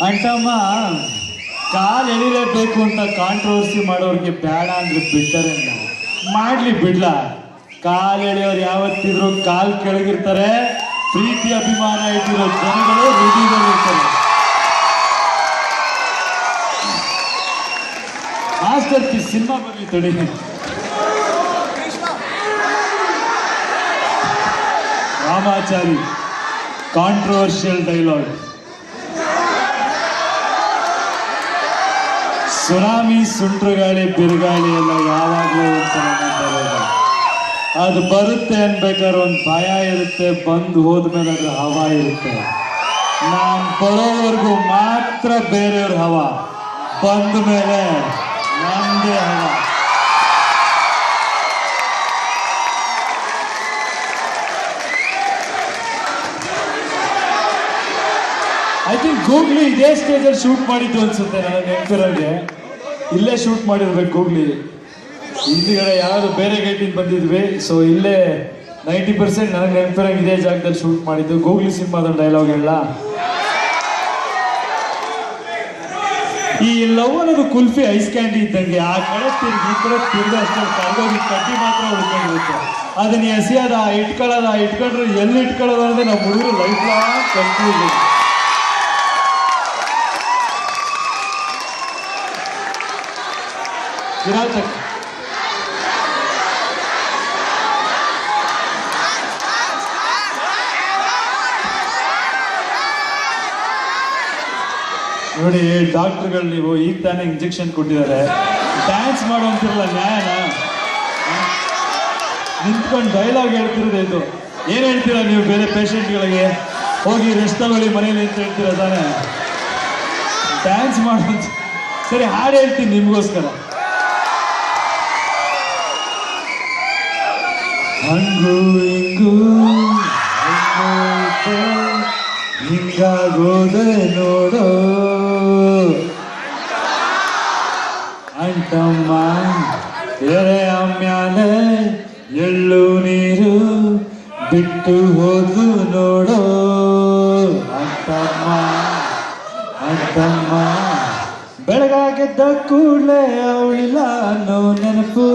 ಅಂಟಮ್ಮ ಕಾಲು ಎಳಿಲೇಬೇಕು ಅಂತ ಕಾಂಟ್ರವರ್ಸಿ ಮಾಡೋರಿಗೆ ಬೇಡ ಅಂದ್ರೆ ಬಿಡ್ತಾರೆ ಮಾಡ್ಲಿ ಬಿಡ್ಲ. ಕಾಲು ಎಳೆಯೋರು ಯಾವತ್ತಿದ್ರು ಕಾಲು ಕೆಳಗಿರ್ತಾರೆ. ಪ್ರೀತಿ ಅಭಿಮಾನ ಇಟ್ಟಿರೋ ಜನಗಳು ಹೃದಯದಲ್ಲಿರ್ತಾರೆ. ಮಾಸ್ಟರ್ ಪೀಸ್ ಸಿನಿಮಾ ಬರ್ಲಿ ತೊಡಿ. Ramachari controversial dialogue. ಸುನಾಮಿ, ಸುಂಟ್ರಗಾಳಿ, ಬಿರುಗಾಳಿ ಎಲ್ಲ ಯಾವಾಗಲೂ ಅದು ಬರುತ್ತೆ ಅನ್ಬೇಕಾದ್ರೆ ಒಂದು ಭಯ ಇರುತ್ತೆ, ಬಂದು ಹೋದ್ಮೇಲೆ ಅದ್ರ ಹವಾ ಇರುತ್ತೆ. ನಾನು ಬರೋವರೆಗೂ ಮಾತ್ರ ಬೇರೆಯವ್ರ ಹವಾ, ಬಂದ ಮೇಲೆ ನಮ್ಮದೇ ಹವಾ. ಐ ಥಿಂಕ್ ಗೂಗ್ಲಿ ಇದೇ ಸ್ಟೇಜಲ್ಲಿ ಶೂಟ್ ಮಾಡಿದ್ದು ಅನ್ಸುತ್ತೆ ನನಗೆ ನೆನಪಿರೋಗೆ. ಇಲ್ಲೇ ಶೂಟ್ ಮಾಡಿರ್ಬೇಕು ಗೂಗ್ಲಿ. ಹಿಂದಿಗಡೆ ಯಾರು ಬೇರೆ ಗೇಟಿಂದ ಬಂದಿದ್ವಿ, ಸೊ ಇಲ್ಲೇ 90% ನನಗೆ ನೆನಪಿರೋಂಗೆ ಇದೇ ಜಾಗದಲ್ಲಿ ಶೂಟ್ ಮಾಡಿದ್ದು. ಗೂಗ್ಲಿ ಸಿನಿಮಾದ ಡೈಲಾಗ್ ಹೇಳ, ಈ ಲವ್ ಅನ್ನೋದು ಕುಲ್ಫಿ ಐಸ್ ಕ್ಯಾಂಡಿ ಇದ್ದಂಗೆ, ಆ ಕಡೆ ತಿರ್ಗಿ ಈ ಕಡೆ ತಿರ್ಗಿ ಅಷ್ಟೇ ಕರ್ಗೋಗಿ ಕಡ್ಡಿ ಮಾತ್ರ ಉಳ್ಕೊಂಡಿರುತ್ತೆ. ಅದನ್ನ ಎಸೆಯೋದ ಇಟ್ಕೊಂಡ್ರೆ ಎಲ್ಲಿ ಇಟ್ಕೊಳ್ಳೋದು ಅಂದ್ರೆ ನಾವು ಹುಡುಗರು ಲೈಫ್ ಲಾಂಗ್ ಕನ್ಫ್ಯೂಸ್. ನೋಡಿ ಡಾಕ್ಟರ್ಗಳು, ನೀವು ಈಗ ತಾನೇ ಇಂಜೆಕ್ಷನ್ ಕೊಟ್ಟಿದ್ದಾರೆ, ಡ್ಯಾನ್ಸ್ ಮಾಡೋ ಅಂತಿರಲ್ಲ, ನ್ಯಾಯನ ನಿಂತ್ಕೊಂಡು ಡೈಲಾಗ್ ಹೇಳ್ತಿರೋದು ಇದು. ಏನು ಹೇಳ್ತೀರಾ ನೀವು ಬೇರೆ ಪೇಷಂಟ್ಗಳಿಗೆ? ಹೋಗಿ ರೆಸ್ಟ್ ತಗೊಳ್ಳಿ ಮನೇಲಿ ಅಂತ ಹೇಳ್ತೀರಾ ತಾನೇ? ಡ್ಯಾನ್ಸ್ ಮಾಡೋ. ಸರಿ, ಹಾಡು ಹೇಳ್ತೀನಿ ನಿಮಗೋಸ್ಕರ. ಹಂಗೂ ಹಿಂಗೂ ಹಿಂಗಾಗೋದೆ ನೋಡೋ ಅಂಟಮ್ಮ, ಎರೆಯ ಮ್ಯಾಲೆ ಎಳ್ಳು ನೀರು ಬಿಟ್ಟು ಹೋದು ನೋಡೋ ಅಂತಮ್ಮ. ಅಂತಮ್ಮ ಬೆಳಗಾಗೆದ್ದ ಕೂಡಲೇ ಅವಳಿಲ್ಲ ಅನ್ನೋ ನೆನಪು,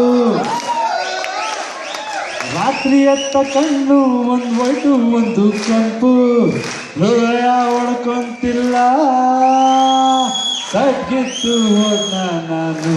ರಾತ್ರಿ ಎತ್ತ ಕಣ್ಣು ಒಂದು ವೈಟು ಒಂದು ಕೆಂಪು, ಹೃದಯ ಒಡ್ಕೊಂತಿಲ್ಲ, ಸಗ್ಗಿತ್ತು ಹೋದ ನಾನು.